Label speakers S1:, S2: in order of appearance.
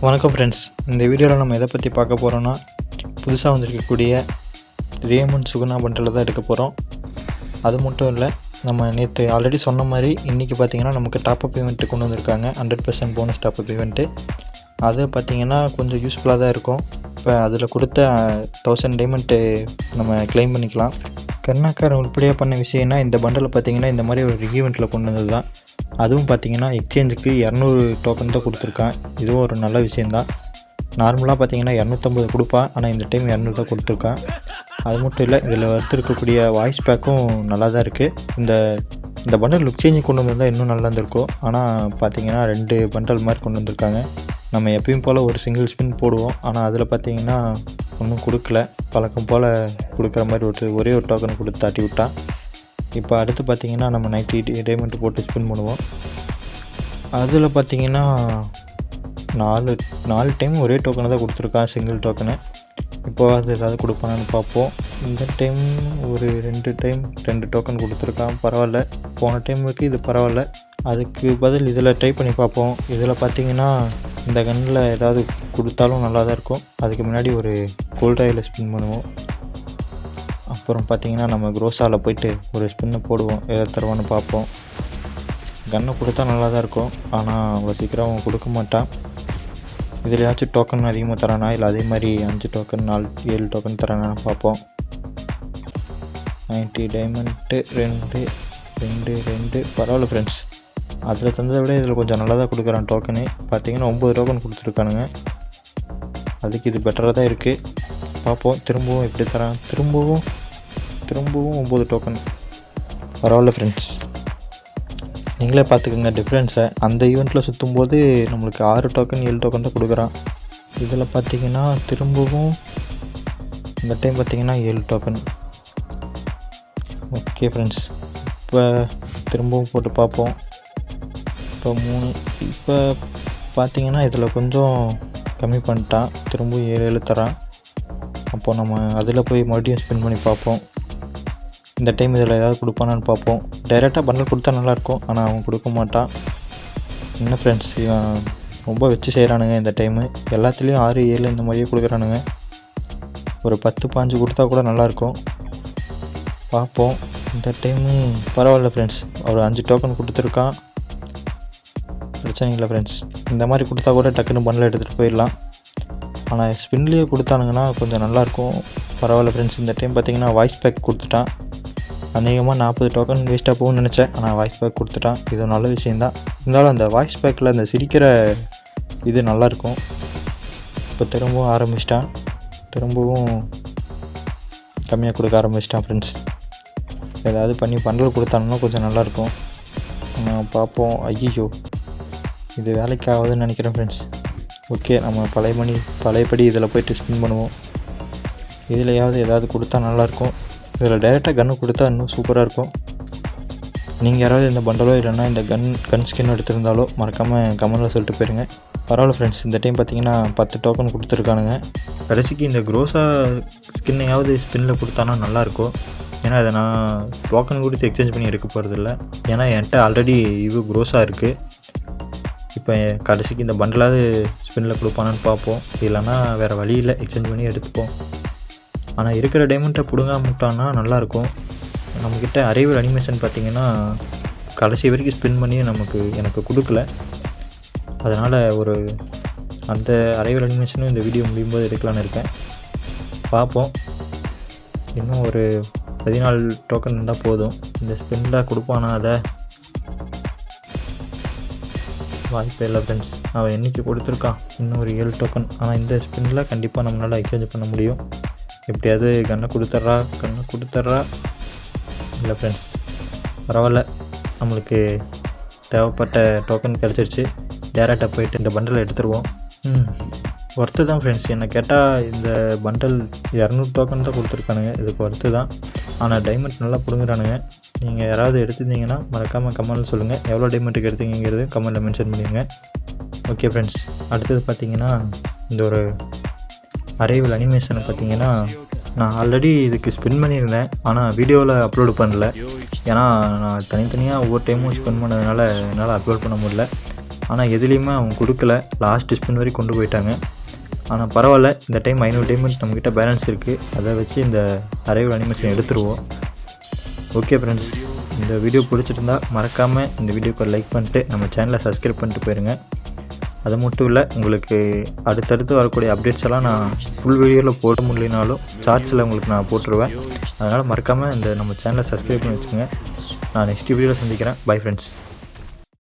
S1: வணக்கம் ஃப்ரெண்ட்ஸ். இந்த வீடியோவில் நம்ம எதை பற்றி பார்க்க போகிறோன்னா, புதுசாக வந்திருக்கக்கூடிய ரேமன் சுகுணா பண்டில் தான் எடுக்க போகிறோம். அது மட்டும் இல்லை, நம்ம நேற்று ஆல்ரெடி சொன்ன மாதிரி இன்றைக்கி பார்த்திங்கன்னா நமக்கு டாப்அப் ஈவெண்ட்டு கொண்டு வந்திருக்காங்க. 100% போனஸ் டாப்அப் ஈவெண்ட்டு. அது பார்த்திங்கன்னா கொஞ்சம் யூஸ்ஃபுல்லாக தான் இருக்கும். இப்போ அதில் கொடுத்த 1000 டைமண்ட்டு நம்ம கிளைம் பண்ணிக்கலாம். கருணாகரன் உருப்படியாக பண்ண விஷயம்னா, இந்த பண்டில் பார்த்திங்கன்னா இந்த மாதிரி ஒரு ஈவெண்ட்டில் கொண்டு வந்தது தான். அதுவும் பார்த்திங்கன்னா எக்ஸ்சேஞ்சுக்கு 200 டோக்கன் தான் கொடுத்துருக்கான். இதுவும் ஒரு நல்ல விஷயந்தான். நார்மலாக பார்த்திங்கன்னா 250 கொடுப்பான், ஆனால் இந்த டைம் 200 தான் கொடுத்துருக்கான். அது மட்டும் இல்லை, இதில் இருக்கக்கூடிய வாய்ஸ் பேக்கும் நல்லா தான் இருக்குது. இந்த பண்டல் எக்ஸ்சேஞ்சு கொண்டு வந்திருந்தால் இன்னும் நல்லா இருந்திருக்கும். ஆனால் பார்த்திங்கன்னா 2 பண்டல் மாதிரி கொண்டு வந்திருக்காங்க. நம்ம எப்பயும் போல் ஒரு சிங்கிள் ஸ்பின் போடுவோம், ஆனால் அதில் பார்த்திங்கன்னா ஒன்றும் கொடுக்கல. பழக்கம் போல் கொடுக்குற மாதிரி ஒரே ஒரு டோக்கன் கொடுத்து தாட்டி விட்டான். இப்போ அடுத்து பார்த்திங்கன்னா நம்ம 90 டைமண்ட் போட்டு ஸ்பின் பண்ணுவோம். அதில் பார்த்திங்கன்னா 4 டைம் ஒரே டோக்கனை தான் கொடுத்துருக்கான், சிங்கிள் டோக்கனு. இப்போ அது ஏதாவது கொடுப்பானான்னு பார்ப்போம். இந்த டைம் ஒரு 2 டைம் 2 டோக்கன் கொடுத்துருக்கான். பரவாயில்ல, போன டைமுக்கு இது பரவாயில்ல. அதுக்கு பதில் இதில் ட்ரை பண்ணி பார்ப்போம். இதில் பார்த்திங்கன்னா இந்த கன்னில் ஏதாவது கொடுத்தாலும் நல்லா தான் இருக்கும். அதுக்கு முன்னாடி ஒரு கோல்ட் ராயில் ஸ்பின் பண்ணுவோம். அப்புறம் பார்த்திங்கன்னா நம்ம க்ரோஸாவில் போய்ட்டு ஒரு ஸ்பின்னை போடுவோம், எதை தருவான்னு பார்ப்போம். கன்னை கொடுத்தா நல்லா தான் இருக்கும், ஆனால் அவ்வளோ சீக்கிரம் அவன் கொடுக்க மாட்டான். இதுலையாச்சும் டோக்கன் அதிகமாக தரானா, இல்லை அதே மாதிரி 5 டோக்கன் 7 டோக்கன் தரானான்னு பார்ப்போம். 90 டைமண்ட்டு 2 பரவாயில்ல ஃப்ரெண்ட்ஸ். அதில் தந்ததை விட இதில் கொஞ்சம் நல்லா தான் கொடுக்குறான் டோக்கனு. பார்த்திங்கன்னா 9 டோக்கன் கொடுத்துருக்கானுங்க. அதுக்கு இது பெட்டராக தான் இருக்குது. பார்ப்போம் திரும்பவும் எப்படி தரான். திரும்பவும் 9 டோக்கன். பரவாயில்ல ஃப்ரெண்ட்ஸ், நீங்களே பார்த்துக்கோங்க டிஃப்ரென்ஸை. அந்த ஈவெண்ட்டில் சுற்றும்போது நம்மளுக்கு 6 டோக்கன் 7 டோக்கன் தான் கொடுக்குறான். இதில் பார்த்திங்கன்னா திரும்பவும் இந்த டைம் பார்த்திங்கன்னா 7 டோக்கன். ஓகே ஃப்ரெண்ட்ஸ், இப்போ திரும்பவும் போட்டு பார்ப்போம். இப்போ பார்த்திங்கன்னா இதில் கொஞ்சம் கம்மி பண்ணிட்டான். திரும்பவும் 7 தரான். அப்போது நம்ம அதில் போய் மறுபடியும் ஸ்பின் பண்ணி பார்ப்போம். இந்த டைம் இதில் ஏதாவது கொடுப்பானான்னு பார்ப்போம். டைரெக்டாக பண்டல் கொடுத்தா நல்லாயிருக்கும், ஆனால் அவன் கொடுக்க மாட்டான். என்ன ஃப்ரெண்ட்ஸ், இவன் ரொம்ப வச்சு செய்கிறானுங்க இந்த டைமு. எல்லாத்துலேயும் 6 7 இந்த மாதிரியே கொடுக்குறானுங்க. ஒரு 10 15 கொடுத்தா கூட நல்லாயிருக்கும். பார்ப்போம். இந்த டைமு பரவாயில்ல ஃப்ரெண்ட்ஸ், ஒரு 5 டோக்கன் கொடுத்துருக்கான். பிரச்சனை இல்லை ஃப்ரெண்ட்ஸ். இந்த மாதிரி கொடுத்தா கூட டக்குன்னு பண்டல் எடுத்துகிட்டு போயிடலாம். ஆனால் ஸ்பின்லேயே கொடுத்தானுங்கன்னா கொஞ்சம் நல்லாயிருக்கும். பரவாயில்ல ஃப்ரெண்ட்ஸ். இந்த டைம் பார்த்திங்கன்னா வாய்ஸ் பேக் கொடுத்துட்டான். அநேகமாக 40 டோக்கன் வேஸ்ட்டாக போகும்னு நினச்சேன், ஆனால் வாய்ஸ் பேக் கொடுத்துட்டான். இது நல்ல விஷயந்தான். இருந்தாலும் அந்த வாய்ஸ் பேக்கில் அந்த சிரிக்கிற இது நல்லாயிருக்கும். இப்போ திரும்பவும் ஆரம்பிச்சிட்டான். திரும்பவும் கம்மியாக கொடுக்க ஆரம்பிச்சிட்டான் ஃப்ரெண்ட்ஸ். ஏதாவது பண்ணி பண்டல் கொடுத்தானுன்னா கொஞ்சம் நல்லாயிருக்கும். பார்ப்போம். ஐயோ, இது வேலைக்கு ஆகுதுன்னு நினைக்கிறேன் ஃப்ரெண்ட்ஸ். ஓகே, நம்ம பழையபடி இதில் போய்ட்டு ஸ்பின் பண்ணுவோம். இதுலையாவது ஏதாவது கொடுத்தா நல்லாயிருக்கும். இதில் டைரெக்டாக கன்று கொடுத்தா இன்னும் சூப்பராக இருக்கும். நீங்கள் யாராவது இந்த பண்டலோ இல்லைன்னா இந்த கன் ஸ்கின் எடுத்திருந்தாலோ மறக்காமல் கமெண்டில் சொல்லிட்டு போயிருங்க. பரவாயில்ல ஃப்ரெண்ட்ஸ், இந்த டைம் பார்த்திங்கன்னா 10 டோக்கன் கொடுத்துருக்கானுங்க. கடைசிக்கு இந்த க்ரோஸா ஸ்கின்னையாவது ஸ்பின்னில் கொடுத்தானா நல்லாயிருக்கும். ஏன்னா அதை நான் டோக்கன் கொடுத்து எக்ஸ்சேஞ்ச் பண்ணி எடுக்க போகிறதில்ல. ஏன்னா என்கிட்ட ஆல்ரெடி க்ரோஸாக இருக்குது. இப்போ கடைசிக்கு இந்த பண்டலாவது ஸ்பின்னில் கொடுப்பானான்னு பார்ப்போம். இல்லைன்னா வேறு வழி இல்லை, எக்ஸ்சேஞ்ச் பண்ணி எடுத்துப்போம். ஆனால் இருக்கிற டைமண்ட்டை பிடுங்காமட்டான்னா நல்லாயிருக்கும். நம்மக்கிட்ட அரைவல் அனிமேஷன் பார்த்திங்கன்னா கடைசி வரைக்கும் ஸ்பின் பண்ணி எனக்கு கொடுக்கல. அதனால் அந்த அரைவல் அனிமேஷனும் இந்த வீடியோ முடியும் போது எடுக்கலான்னு இருக்கேன். பார்ப்போம். இன்னும் ஒரு 14 டோக்கன் இருந்தால் போதும். இந்த ஸ்பின்னில் கொடுப்பானா அதை வாய்ப்பே இல்லை ஃப்ரெண்ட்ஸ். அவன் என்றைக்கு கொடுத்துருக்கான், இன்னும் ஒரு 7 டோக்கன். ஆனால் இந்த ஸ்பின்னில் கண்டிப்பாக நம்மளால் எக்ஸ்சேஞ்ச் பண்ண முடியும். எப்படியாவது கன்னை கொடுத்துட்றா. இல்லை ஃப்ரெண்ட்ஸ், பரவாயில்ல, நம்மளுக்கு தேவைப்பட்ட டோக்கன் கிடச்சிருச்சு. டேரெக்டாக போயிட்டு இந்த பண்டலை எடுத்துருவோம். ஒர்த்து தான் ஃப்ரெண்ட்ஸ். என்னை கேட்டால் இந்த பண்டல் 200 டோக்கன் தான் கொடுத்துருக்கானுங்க. இதுக்கு ஒர்த்து தான். ஆனால் டைமண்ட் நல்லா பிடுங்குறானுங்க. நீங்கள் யாராவது எடுத்துருந்தீங்கன்னா மறக்காமல் கமெண்டில் சொல்லுங்கள். எவ்வளோ டைமண்ட்டுக்கு எடுத்தீங்கிறது கமெண்டில் மென்ஷன் பண்ணிடுங்க. ஓகே ஃப்ரெண்ட்ஸ், அடுத்தது பார்த்திங்கன்னா இந்த ஒரு அரைவல் அனிமேஷனை பார்த்திங்கன்னா நான் ஆல்ரெடி இதுக்கு ஸ்பெண்ட் பண்ணியிருந்தேன், ஆனால் வீடியோவில் அப்லோடு பண்ணல. ஏன்னா நான் தனித்தனியாக ஒவ்வொரு டைமும் ஸ்பெண்ட் பண்ணதுனால என்னால் அப்லோட் பண்ண முடியல. ஆனால் எதுலேயுமே அவங்க கொடுக்கல. லாஸ்ட் ஸ்பின் வரைக்கும் கொண்டு போயிட்டாங்க. ஆனால் பரவாயில்ல, இந்த டைம் 500 டைமண்ட் நம்மக்கிட்ட பேலன்ஸ் இருக்குது. அதை வச்சு இந்த அரைவல் அனிமேஷன் எடுத்துருவோம். ஓகே ஃப்ரெண்ட்ஸ், இந்த வீடியோ பிடிச்சிருந்தா மறக்காமல் இந்த வீடியோக்கு லைக் பண்ணிட்டு நம்ம சேனலை சப்ஸ்கிரைப் பண்ணிட்டு போயிருங்க. அது மட்டும் இல்லை, உங்களுக்கு அடுத்தடுத்து வரக்கூடிய அப்டேட்ஸ் எல்லாம் நான் ஃபுல் வீடியோவில் போட முடியலனாலும் ஷார்ட்ஸில் உங்களுக்கு நான் போட்டுருவேன். அதனால் மறக்காமல் இந்த நம்ம சேனலை சப்ஸ்கிரைப் பண்ணி வச்சுங்க. நான் நெக்ஸ்ட் வீடியோவில் சந்திக்கிறேன். Bye friends.